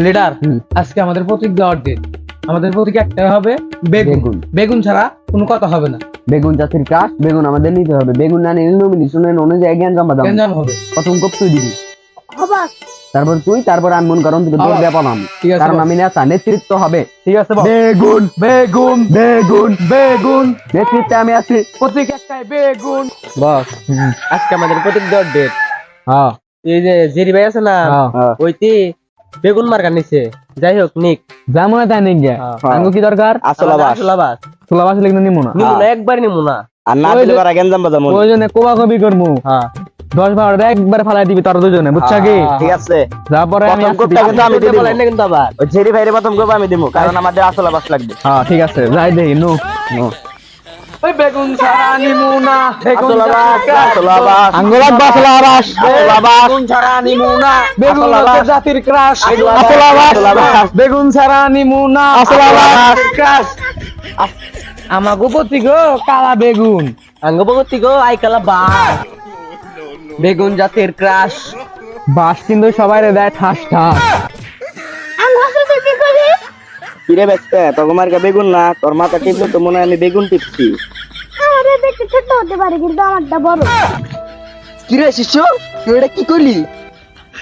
Leader, আজকে আমাদের প্রতীক দেওয়ার দিন। আমাদের প্রতীক একটাই হবে, বেগুন। বেগুন ছাড়া কোনো কথা হবে না। বেগুন জাতির কাজ, বেগুন আমাদের নিতে হবে। বেগুন না নিলে নমিনেশনের অনুযায়ী জ্ঞান জমা দাও। গেঞ্জাম হবে। প্রথম কপ তুই দিবি, তারপর তুই, তারপর আমি মন কারণ তোর ব্যাপার আমি, ঠিক আছে কারণ বস। আমি নেতা, নেতৃত্ব হবে। ঠিক আছে বস। বেগুন বেগুন বেগুন বেগুন নেতৃত্বে আমি আছি। প্রতীক একটাই বেগুন। বস, আজকে আমাদের প্রতীক দেওয়ার ডেট। হ্যাঁ এই যে জেরি ভাই আছে না, হ্যাঁ। ওইটি বেগুন মার্কা নিছে। যাই হোক নিক। জামুনা তাই নেই গে আঙ্গু কি দরকার? আসলাবাস সুলাবাস লিখতে নিমু না, নিমু না, একবার নিমু না। আর না দিলে পারা গেঞ্জাম বাজামু। প্রয়োজনে কোবা কবি করমু। হ্যাঁ 10-12 একবার ফালাই দিবি তার দুজনে, বুঝছা কি? ঠিক আছে, তারপরে আমি প্রথম কোপটা কিন্তু আমি দিয়ে বলেন না দিব। কিন্তু আবার। ওই ঝেরি ভাইরে প্রথম কোপ আমি দিব, কারণ আমাদের আসলাবাস লাগবে। হ্যাঁ ঠিক আছে, যাই দেই নো। ওই বেগুন ছাড়া নিমু না। আসলাবাস আসলাবাস আঙ্গুলাত বাসলাবাস বেগুন ছাড়া নিমু না। বেগুন হচ্ছে জাতির ক্রাশ। আসলাবাস বেগুন ছাড়া নিমু না। আসলাবাস ক্রাশ। আমাগো প্রতীক কালা বেগুন। আঙ্গ বগতি গো আইকালা বা বেগুন জাতের ক্রাশ। বাস কিন্তু সবাই রে দেয় ঠাস ঠাস। কিরে বেচতে তোমার কা বেগুন না, তোর মাথা টিপলে তো মনে হয় আমি বেগুন টিপছি। আরে দেখতে ছোট হতে পারে কিন্তু আমারটা বড়। কিরে শিষ্য, তুই এটা কি করলি?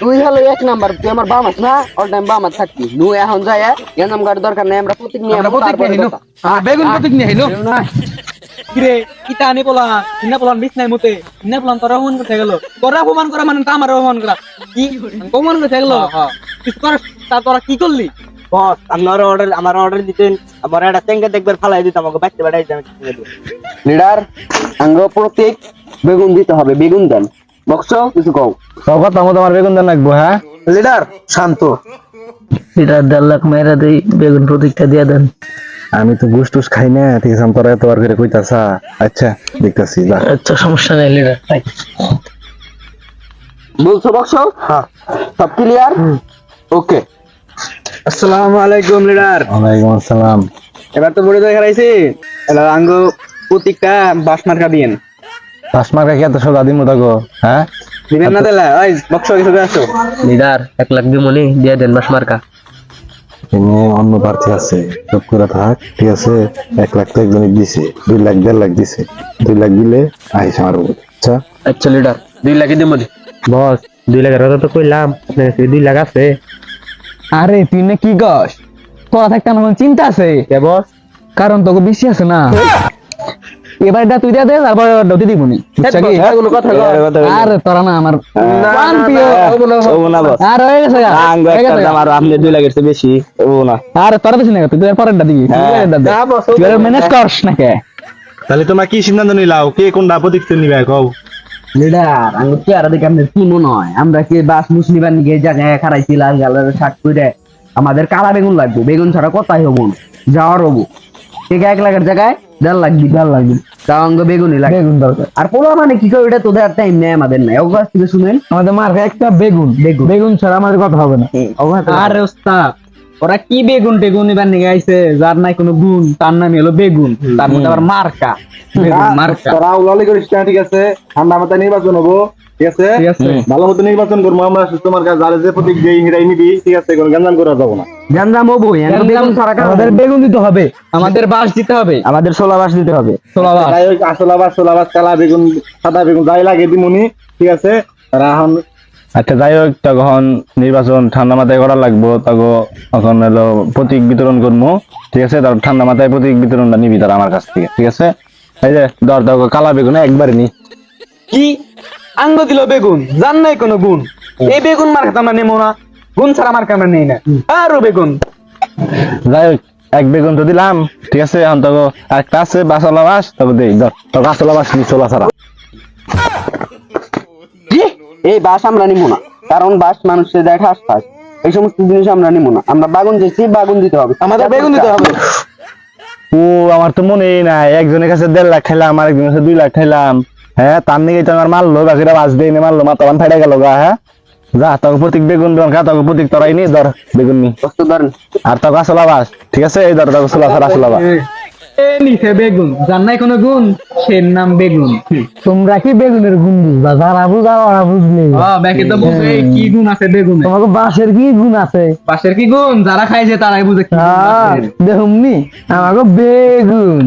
তুই হলো এক নাম্বার, তুই আমার বামাস না, অল টাইম বামাস থাকতি। নু এখন যায় গেঞ্জাম গাড়ি দরকার নেই, আমরা প্রতীক নিয়ে আমরা প্রতীক নিয়ে আইলো। বেগুন প্রতীক নিয়ে আইলো। কিরে ইটা আনি পোলা ইনা পোলান বিছ নাই মতে ইনা পোলান তোরা অপমান করতে গেল। তোরা অপমান করা মানে তো আমার অপমান করা। কি অপমান করতে গেল? কিছু কর, তা তোরা কি করলি? বস আমার অর্ডার দিতেন, আমার একটা টেঙ্গা দেখবার ফালাই দিতাম, আমাকে বাইতে বাড়াই দিতাম। লিডার আঙ্গ প্রতীক বেগুন দিতে হবে, বেগুন দেন। বকছো কিছু কও? কথা মতো আমার বেগুন দেন লাগবো। হ্যাঁ লিডার শান্ত। লিডার 1.5 লাখ মেরা দেই, বেগুন প্রতীকটা দিয়ে দেন। আমি তো ঘুষ টুস খাই না, ঠিক আছে? তোরা এতবার করে কইতাছা। আচ্ছা দেখতাছি, যা। আচ্ছা সমস্যা নাই লিডার, তাই বলছো? বকছো হ্যাঁ সব ক্লিয়ার? ওকে। আসসালামু আলাইকুম লিডার। ওয়ালাইকুম আসসালাম। এবার তো বড় জায়গা রাইছি। এলা আঙ্গ প্রতীকটা বাস মার্কা দিয়েন। পাঁচ মার্কা কি এত সোজা দিমু তাগো? হ্যাঁ দিবেন না তাহলে? ওই বক্স কিছু আসো। লিডার 1 লাখ দিমনি দিয়ে দেন বাস মার্কা। এনে অন্য প্রার্থী আছে, চুপ করে থাক, ঠিক আছে? 1 লাখ তো একজনই দিছে, 2 লাখ 1.5 লাখ দিছে। 2 লাখ দিলে আইস আমার উপর। আচ্ছা আচ্ছা লিডার 2 লাখ দিমনি। বস 2 লাখের কথা তো কইলাম, আপনার 2 লাখ আছে। আরে তুই না কি গস, তোরা থাকতে আমার কোনো চিন্তা আছে? কে বস? কারণ তোকে বেশি আছে না। এবার এটা তুই দিয়ে দে, তারপরে ওটা দিবনি, বুঝছা কি? কোনো কথা কয়? আর তোরা না আমার প্রাণ প্রিয়। ও না বস, আর হয়ে গেছে গা, আঙ্গ হয়ে একটা গেছে গা। দাম আর আপনি 2 লাখের চেয়ে বেশি। ও না, আর তোরা বেশি না, তুই তোর পরেরটা দিবি। তুই ম্যানেজ করস না কে? তাহলে তোমরা কি সিদ্ধান্ত নিলাও? কে কোনটা প্রতীক নিবে কও? লিডার আমি কি আর দেখে আমাদের কি মনে হয়, আমরা কি বাস মুসলিমান গিয়ে জায়গায় খারাইছি লাল গালের শাক করে? আমাদের কালা বেগুন লাগবে, বেগুন ছাড়া কোথায় হবো না, যাওয়ার হবো। ঠিক 1 লাখের জায়গায় 1.5 লাখ দিই, 1.5 লাখ দিই, তাও অঙ্গ বেগুনই লাগে, বেগুন দরকার। আর পোলা মানে কি করে, এটা তোদের টাইম নেই, আমাদের নাই। ওর কাছ থেকে শুনেন, আমাদের মার্কা একটা বেগুন, বেগুন বেগুন ছাড়া আমাদের কথা হবে না। আরে ওস্তাদ, ওরা কি বেগুন টেগুন এবার নিয়ে আইছে, যার নাই কোনো গুণ, তার নাম হলো বেগুন, তার মধ্যে আবার মার্কা, বেগুন মার্কা। তোরা উলালি করিস না, ঠিক আছে? ঠান্ডা মাথায় নির্বাচন হবো, ঠিক আছে? ঠিক আছে, ভালো মতো নির্বাচন করবো আমরা। তোমার কাছে যারা যে প্রতীক দেই হিরাই নিবি, ঠিক আছে? কোনো গঞ্জাম করা যাবো না। গঞ্জাম হবো, বেগুন ছাড়া আমাদের বেগুন দিতে হবে, আমাদের বাস দিতে হবে, আমাদের 16 বাস দিতে হবে। ষোলাবাস। তাই ওই আসলাবাস, সোলাবাস, কালা বেগুন, সাদা বেগুন যাই লাগে দিমুনি, ঠিক আছে? তারা এখন আচ্ছা যাই হোক, তখন নির্বাচন ঠান্ডা মাথায় করা লাগবো। তখন হলো প্রতীক বিতরণ করবো, ঠিক আছে? তারপর ঠান্ডা মাথায় প্রতীক বিতরণটা নিবি তারা আমার কাছ থেকে, ঠিক আছে? এই যে ধর তখন কালা বেগুন একবারে নি। কি আঙ্গ দিল বেগুন, জান নাই কোনো গুণ। এই বেগুন মার্কা আমরা নেবো না, গুণ ছাড়া মার্কা আমরা নেই না। আরো বেগুন যাই হোক, 1 বেগুন তো দিলাম, ঠিক আছে? এখন তখন একটা আছে বাসলা বাস, তখন দেই ধর তোর আসলা বাস নি, চোলা ছাড়া। এই বাস আমরা নিবো না, কারণ বাস মানুষের দেখা আশপাশ, এই সমস্ত জিনিস আমরা নিবো না। আমরা বাগুন দিচ্ছি, বাগুন দিতে হবে, আমাদের বেগুন দিতে হবে। ও আমার তো মনেই নাই, একজনের কাছে 1.5 লাখ খাইলাম, আরেকজনের কাছে 2 লাখ খাইলাম। হ্যাঁ তার নিয়ে তো আমার মারলো, বাকিরা বাস দিয়ে মারলো, মাথা বান ফাইডা গেল গা। হ্যাঁ যা তোকে প্রতীক বেগুন দরকার, তোকে প্রতীক তোরাই নি, ধর বেগুন নি। কষ্ট ধরেন। আর তোকে আসলা বাস, ঠিক আছে? এই ধর তোকে চোলা ছাড়া আসলা বাস। এ নিচে বেগুন যার নাই কোনো গুণ সে নাম বেগুন তোমরা কি বেগুনের গুণ বুঝবা যারা বুঝা ওরা বুঝলে ব্যাকে তো বুঝে কি গুণ আছে বেগুনে তোমাকে বাঁশের কি গুণ আছে পাশের কি গুণ যারা খাইছে তারাই বুঝে কি গুণ আছে। দেখুমনি আমাকে বেগুন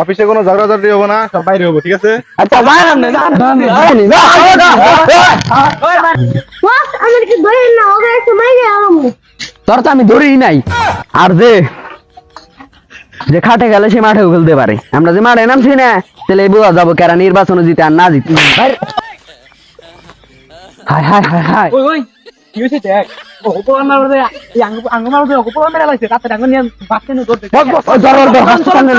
অফিসে কোনো ঝগড়াঝাটি হবো না, সব বাইরে হবো, ঠিক আছে? আচ্ছা বস আমার কি ধরে না হবে সময় গেলাম তোর তো আমি ধরেই নাই আর যে খাটে গেলে সে মাঠেও খেলতে পারে আমরা যে মাঠে নামছি না তাহলে বোঝা যাবো কারা নির্বাচনে জিতে আর না জিতে হায় হায় হায় হায় ওই ওই কি হইছে দেখ ও পোলান মারবে আঙ্গ মারবে ও পোলান মেরে লাইছে রাতে ডাঙ্গ নিয়ে বাচ্চা নিয়ে দৌড় ধর ধর ধর হাসপাতালে